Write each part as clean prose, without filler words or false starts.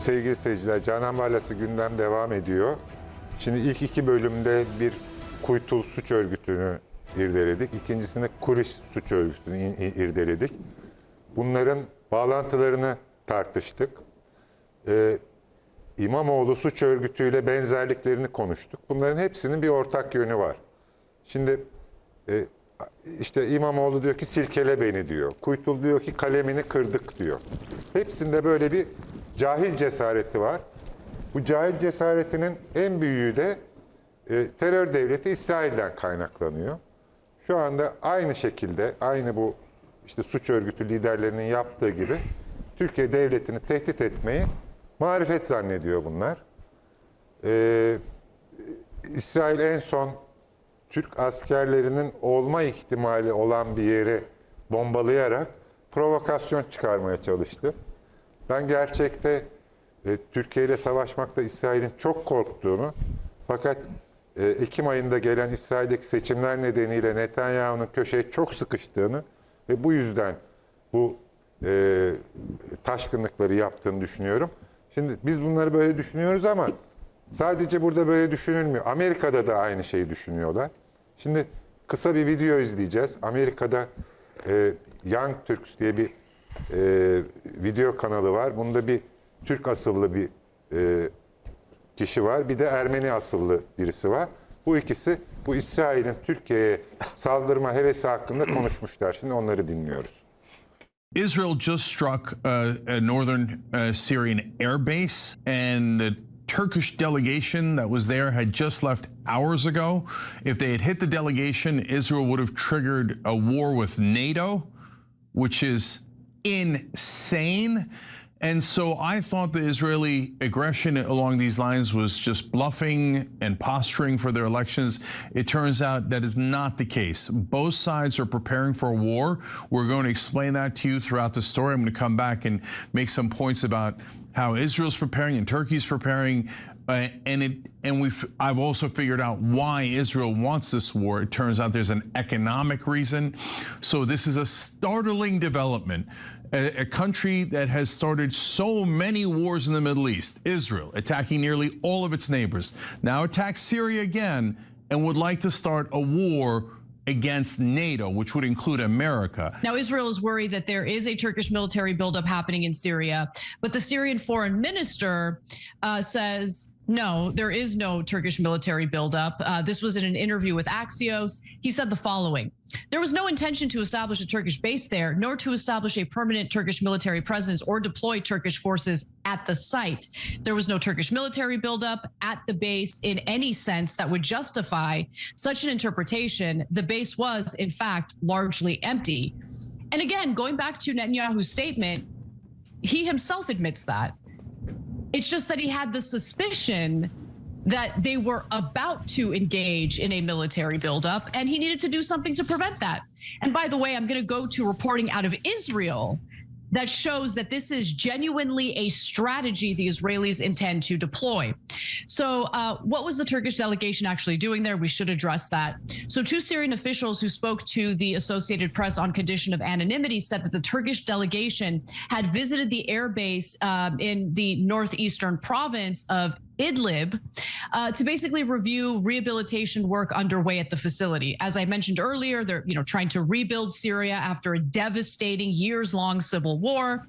Sevgili seyirciler, Canan Barlas'ı gündem devam ediyor. Şimdi ilk 2 bölümde bir Kuytul suç örgütünü irdeledik. İkincisinde Kuriş suç örgütünü irdeledik. Bunların bağlantılarını tartıştık. İmamoğlu suç örgütüyle benzerliklerini konuştuk. Bunların hepsinin bir ortak yönü var. Şimdi işte İmamoğlu diyor ki silkele beni diyor. Kuytul diyor ki kalemini kırdık diyor. Hepsinde böyle bir cahil cesareti var. Bu cahil cesaretinin en büyüğü de terör devleti İsrail'den kaynaklanıyor. Şu anda aynı şekilde, aynı bu işte suç örgütü liderlerinin yaptığı gibi Türkiye devletini tehdit etmeyi marifet zannediyor bunlar. İsrail en son Türk askerlerinin olma ihtimali olan bir yeri bombalayarak provokasyon çıkarmaya çalıştı. Ben gerçekte Türkiye ile savaşmakta İsrail'in çok korktuğunu, fakat Ekim ayında gelen İsrail'deki seçimler nedeniyle Netanyahu'nun köşeye çok sıkıştığını ve bu yüzden bu taşkınlıkları yaptığını düşünüyorum. Şimdi biz bunları böyle düşünüyoruz ama sadece burada böyle düşünülmüyor. Amerika'da da aynı şeyi düşünüyorlar. Şimdi kısa bir video izleyeceğiz. Amerika'da Young Turks diye bir video kanalı var. Bunda bir Türk asıllı bir kişi var. Bir de Ermeni asıllı birisi var. Bu ikisi bu İsrail'in Türkiye'ye saldırma hevesi hakkında konuşmuşlar. Şimdi onları dinliyoruz. Israel just struck a northern Syrian air base, and the Turkish delegation that was there had just left hours ago. If they had hit the delegation, Israel would have triggered a war with NATO, which is insane. And so I thought the Israeli aggression along these lines was just bluffing and posturing for their elections. It turns out that is not the case. Both sides are preparing for a war. We're going to explain that to you throughout the story. I'm going to come back and make some points about how Israel's preparing and Turkey's preparing. I've also figured out why Israel wants this war. It turns out there's an economic reason. So this is a startling development. A country that has started so many wars in the Middle East, Israel, attacking nearly all of its neighbors, now attacks Syria again and would like to start a war against NATO, which would include America. Now, Israel is worried that there is a Turkish military buildup happening in Syria, but the Syrian foreign minister says, no, there is no Turkish military buildup. This was in an interview with Axios. He said the following: there was no intention to establish a Turkish base there, nor to establish a permanent Turkish military presence or deploy Turkish forces at the site. There was no Turkish military buildup at the base in any sense that would justify such an interpretation. The base was, in fact, largely empty. And again, going back to Netanyahu's statement, he himself admits that. It's just that he had the suspicion that they were about to engage in a military buildup, and he needed to do something to prevent that. And by the way, I'm going to go to reporting out of Israel that shows that this is genuinely a strategy the Israelis intend to deploy. So what was the Turkish delegation actually doing there? We should address that. So 2 Syrian officials who spoke to the Associated Press on condition of anonymity said that the Turkish delegation had visited the air base in the northeastern province of Idlib to basically review rehabilitation work underway at the facility. As I mentioned earlier, they're trying to rebuild Syria after a devastating years-long civil war.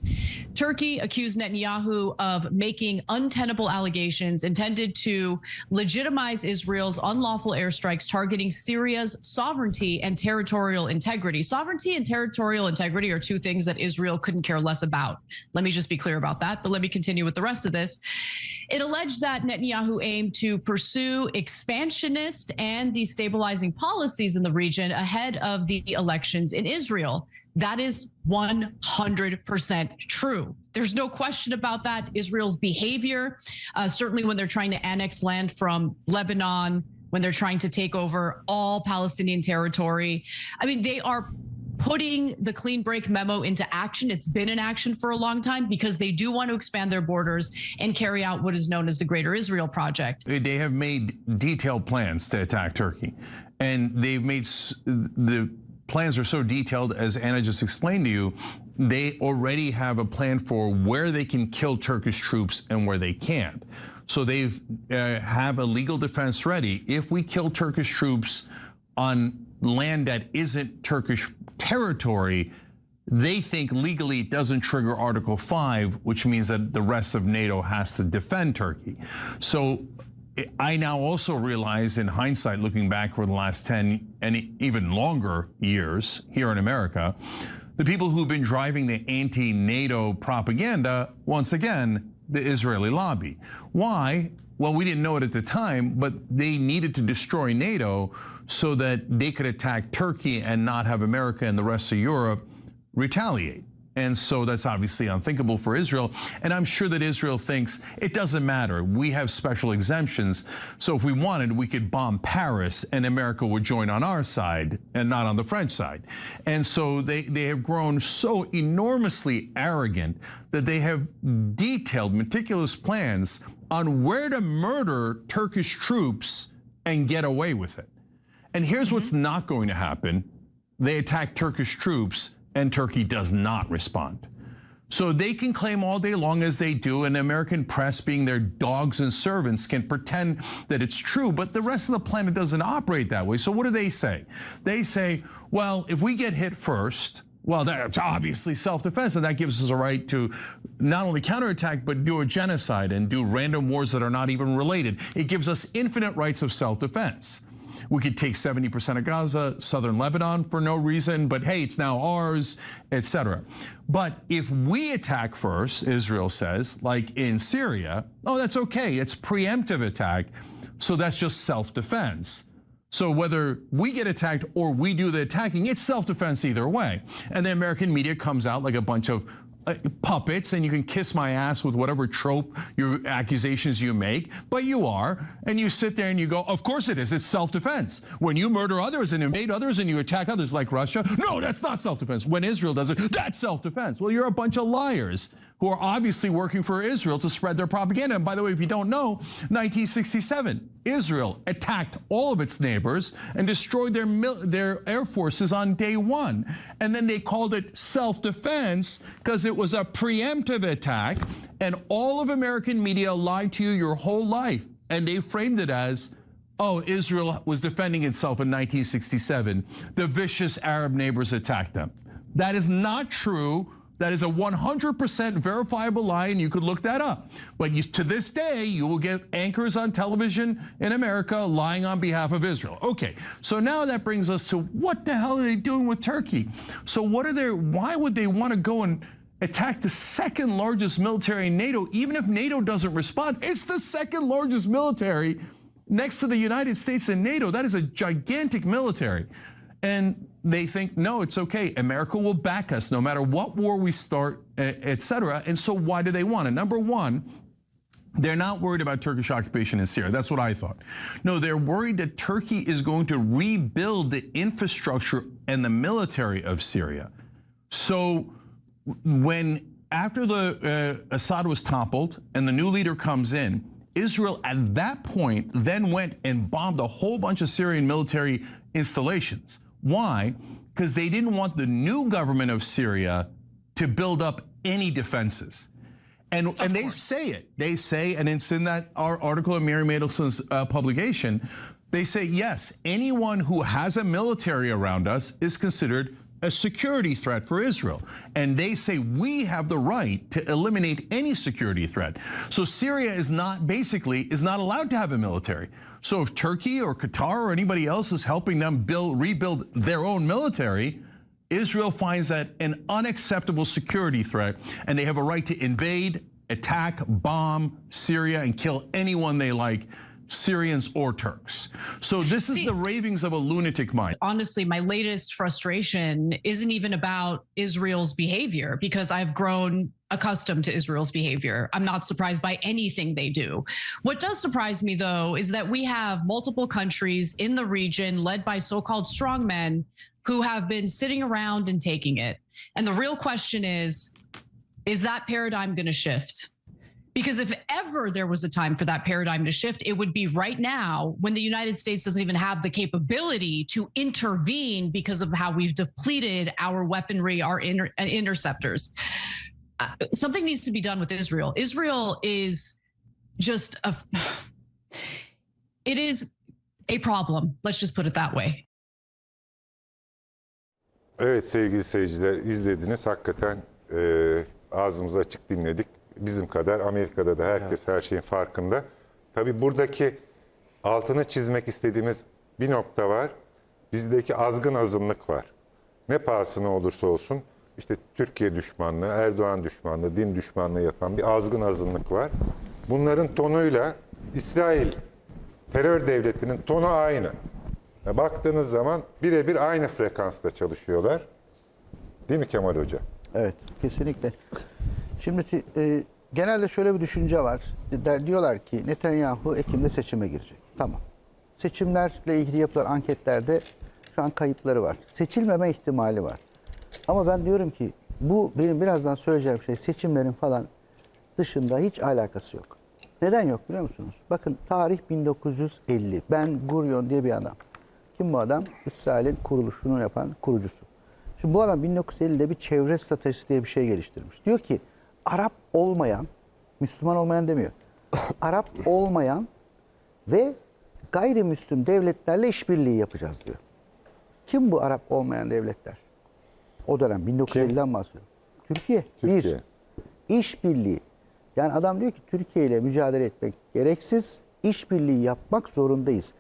Turkey accused Netanyahu of making untenable allegations intended to legitimize Israel's unlawful airstrikes targeting Syria's sovereignty and territorial integrity. Sovereignty and territorial integrity are 2 things that Israel couldn't care less about. Let me just be clear about that, but let me continue with the rest of this. It alleged that Netanyahu aimed to pursue expansionist and destabilizing policies in the region ahead of the elections in Israel. That is 100% true. There's no question about that. Israel's behavior, certainly when they're trying to annex land from Lebanon, when they're trying to take over all Palestinian territory. I mean, they are putting the clean break memo into action. It's been in action for a long time because they do want to expand their borders and carry out what is known as the Greater Israel Project. They have made detailed plans to attack Turkey, and they've made the plans are so detailed, as Anna just explained to you, they already have a plan for where they can kill Turkish troops and where they can't. So they have a legal defense ready. If we kill Turkish troops on land that isn't Turkish territory, they think legally it doesn't trigger Article 5, which means that the rest of NATO has to defend Turkey. So I now also realize, in hindsight, looking back for the last 10 and even longer years here in America, the people who've been driving the anti-NATO propaganda, once again, the Israeli lobby. Why? Well, we didn't know it at the time, but they needed to destroy NATO so that they could attack Turkey and not have America and the rest of Europe retaliate. And so that's obviously unthinkable for Israel. And I'm sure that Israel thinks it doesn't matter. We have special exemptions. So if we wanted, we could bomb Paris and America would join on our side and not on the French side. And so they have grown so enormously arrogant that they have detailed meticulous plans on where to murder Turkish troops and get away with it. And here's what's not going to happen. They attack Turkish troops and Turkey does not respond. So they can claim all day long, as they do, and the American press, being their dogs and servants, can pretend that it's true, but the rest of the planet doesn't operate that way. So what do they say? They say, well, if we get hit first, well, that's obviously self-defense, and that gives us a right to not only counterattack, but do a genocide and do random wars that are not even related. It gives us infinite rights of self-defense. We could take 70% of Gaza, southern Lebanon for no reason, but hey, it's now ours, etc. But if we attack first, Israel says, like in Syria, oh, that's okay, it's preemptive attack, so that's just self-defense. So whether we get attacked or we do the attacking, it's self-defense either way. And the American media comes out like a bunch of puppets, and you can kiss my ass with whatever trope your accusations you make, but you are, and you sit there and you go, of course it is, it's self-defense. When you murder others and invade others and you attack others like Russia, no, that's not self-defense. When Israel does it, that's self-defense. Well, you're a bunch of liars who are obviously working for Israel to spread their propaganda. And by the way, if you don't know, 1967, Israel attacked all of its neighbors and destroyed their air forces on day one. And then they called it self-defense because it was a preemptive attack. And all of American media lied to you your whole life. And they framed it as, oh, Israel was defending itself in 1967. The vicious Arab neighbors attacked them. That is not true. That is a 100% verifiable lie, and you could look that up. But to this day, you will get anchors on television in America lying on behalf of Israel. Okay, so now that brings us to what the hell are they doing with Turkey? So why would they want to go and attack the second largest military in NATO, even if NATO doesn't respond? It's the second largest military next to the United States and NATO. That is a gigantic military. And they think, no, it's okay. America will back us no matter what war we start, etc. And so why do they want it? Number one, they're not worried about Turkish occupation in Syria. That's what I thought. No, they're worried that Turkey is going to rebuild the infrastructure and the military of Syria. So after Assad was toppled and the new leader comes in, Israel at that point then went and bombed a whole bunch of Syrian military installations. Why? Because they didn't want the new government of Syria to build up any defenses. And they say it. They say, and it's in that article in Mary Madelson's publication, they say, yes, anyone who has a military around us is considered a security threat for Israel. And they say we have the right to eliminate any security threat. So Syria is not allowed to have a military. So if Turkey or Qatar or anybody else is helping them rebuild their own military, Israel finds that an unacceptable security threat, and they have a right to invade, attack, bomb Syria, and kill anyone they like, Syrians or Turks. So this is the ravings of a lunatic mind. Honestly, my latest frustration isn't even about Israel's behavior, because I've grown accustomed to Israel's behavior. I'm not surprised by anything they do. What does surprise me, though, is that we have multiple countries in the region led by so-called strongmen who have been sitting around and taking it. And the real question is that paradigm going to shift? Because if ever there was a time for that paradigm to shift, it would be right now when the United States doesn't even have the capability to intervene because of how we've depleted our weaponry, our interceptors. Something needs to be done with Israel. Israel is just it is a problem. Let's just put it that way. Evet sevgili seyirciler, izlediniz. Hakikaten ağzımızı açık dinledik. Bizim kadar Amerika'da da herkes her şeyin farkında. Tabii buradaki altını çizmek istediğimiz bir nokta var. Bizdeki azgın azınlık var. Ne pahasına olursa olsun işte Türkiye düşmanlığı, Erdoğan düşmanlığı, din düşmanlığı yapan bir azgın azınlık var. Bunların tonuyla İsrail terör devletinin tonu aynı. Baktığınız zaman birebir aynı frekansta çalışıyorlar. Değil mi Kemal Hoca? Evet, kesinlikle. Şimdi genelde şöyle bir düşünce var. Diyorlar ki Netanyahu Ekim'de seçime girecek. Tamam. Seçimlerle ilgili yapılan anketlerde şu an kayıpları var. Seçilmeme ihtimali var. Ama ben diyorum ki bu benim birazdan söyleyeceğim şey seçimlerin falan dışında hiç alakası yok. Neden yok biliyor musunuz? Bakın tarih 1950. Ben Gurion diye bir adam. Kim bu adam? İsrail'in kuruluşunu yapan kurucusu. Şimdi bu adam 1950'de bir çevre stratejisi diye bir şey geliştirmiş. Diyor ki Arap olmayan, Müslüman olmayan demiyor. Arap olmayan ve gayrimüslim devletlerle işbirliği yapacağız diyor. Kim bu Arap olmayan devletler? O dönem 1950'den bahsediyorum. Türkiye. Bir. İşbirliği. Yani adam diyor ki Türkiye ile mücadele etmek gereksiz, işbirliği yapmak zorundayız.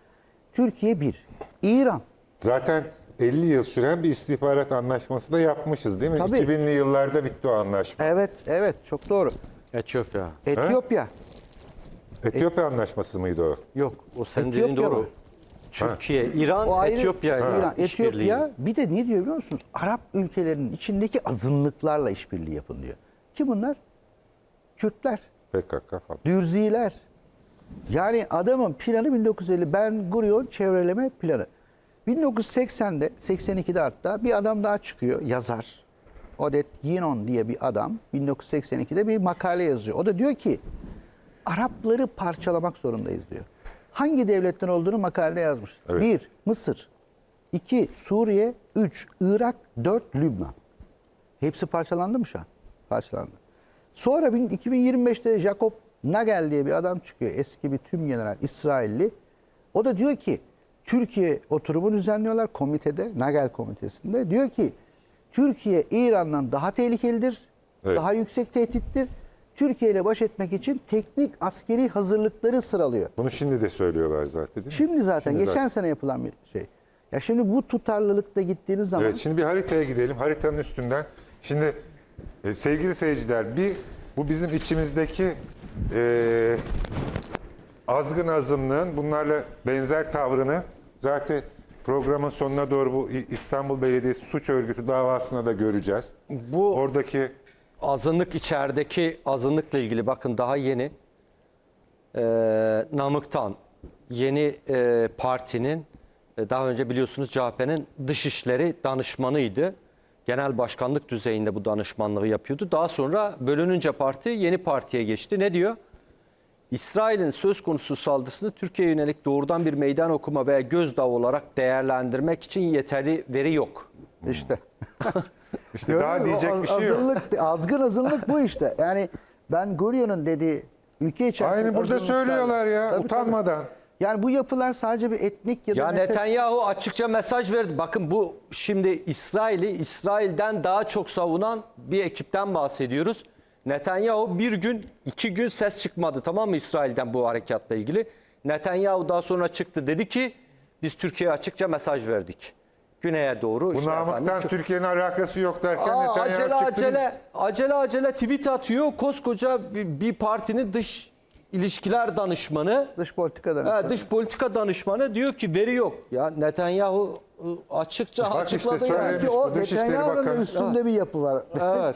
Türkiye bir. İran. Zaten 50 yıl süren bir istihbarat anlaşması da yapmışız değil mi? Tabii. 2000'li yıllarda bitti o anlaşma. Evet, çok doğru. Etiyopya. Etiyopya anlaşması mıydı o? Yok, o senin dediğin Etiyopya doğru. mı? Türkiye, O İran, ayrı. Etiyopya İran, işbirliği. Etiyopya bir de ne diyor biliyor musunuz? Arap ülkelerinin içindeki azınlıklarla işbirliği yapın diyor. Kim bunlar? Kürtler, PKK falan. Dürziler. Yani adamın planı 1950 Ben Gurion çevreleme planı. 1980'de, 82'de hatta bir adam daha çıkıyor, yazar. Odet Yinon diye bir adam 1982'de bir makale yazıyor. O da diyor ki Arapları parçalamak zorundayız diyor. Hangi devletten olduğunu makalede yazmış. Evet. 1. Mısır. 2. Suriye. 3. Irak. 4. Lübnan. Hepsi parçalandı mı şu an? Parçalandı. Sonra 2025'te Jacob Nagel diye bir adam çıkıyor. Eski bir tümgeneral İsrailli. O da diyor ki Türkiye oturumu düzenliyorlar komitede, Nagel komitesinde. Diyor ki Türkiye İran'dan daha tehlikelidir, Evet. daha yüksek tehdittir. Türkiye ile baş etmek için teknik askeri hazırlıkları sıralıyor. Bunu şimdi de söylüyorlar zaten değil mi? Şimdi zaten Şimdi geçen sene yapılan bir şey. Ya şimdi bu tutarlılıkta gittiğiniz zaman Evet, şimdi bir haritaya gidelim. Haritanın üstünden. Şimdi sevgili seyirciler, bu bizim içimizdeki azgın azınlığın bunlarla benzer tavrını zaten programın sonuna doğru bu İstanbul Belediyesi suç örgütü davasına da göreceğiz. Bu Oradaki azınlık içerideki azınlıkla ilgili bakın daha yeni Namık'tan yeni partinin daha önce biliyorsunuz CHP'nin dışişleri danışmanıydı. Genel başkanlık düzeyinde bu danışmanlığı yapıyordu. Daha sonra bölününce parti yeni partiye geçti. Ne diyor? İsrail'in söz konusu saldırısını Türkiye'ye yönelik doğrudan bir meydan okuma veya gözdağı olarak değerlendirmek için yeterli veri yok. işte. işte daha diyecek bir şey yok. Azgın azınlık bu işte. Yani Ben Gurion'un dediği ülke içerisinde Aynı burada azınlıklar- söylüyorlar ya, Tabii, utanmadan. Yani bu yapılar sadece bir etnik ya da Ya mezhep- Netanyahu açıkça mesaj verdi. Bakın bu şimdi İsrail'den daha çok savunan bir ekipten bahsediyoruz. Netanyahu bir gün, 2 gün ses çıkmadı, tamam mı, İsrail'den bu harekatla ilgili. Netanyahu daha sonra çıktı, dedi ki biz Türkiye'ye açıkça mesaj verdik. Güney'e doğru. Bu Namık'tan Türkiye'nin alakası yok derken Netanyahu çıktı. acele tweet atıyor. Koskoca bir partinin dış ilişkiler danışmanı, dış politika danışmanı. dış politika danışmanı diyor ki veri yok. Ya Netanyahu açıkça Bak işte açıkladı. söylemiş. Belki o Dışişleri Netanyahu'nun Bakanı. üstünde bir yapı var. Evet.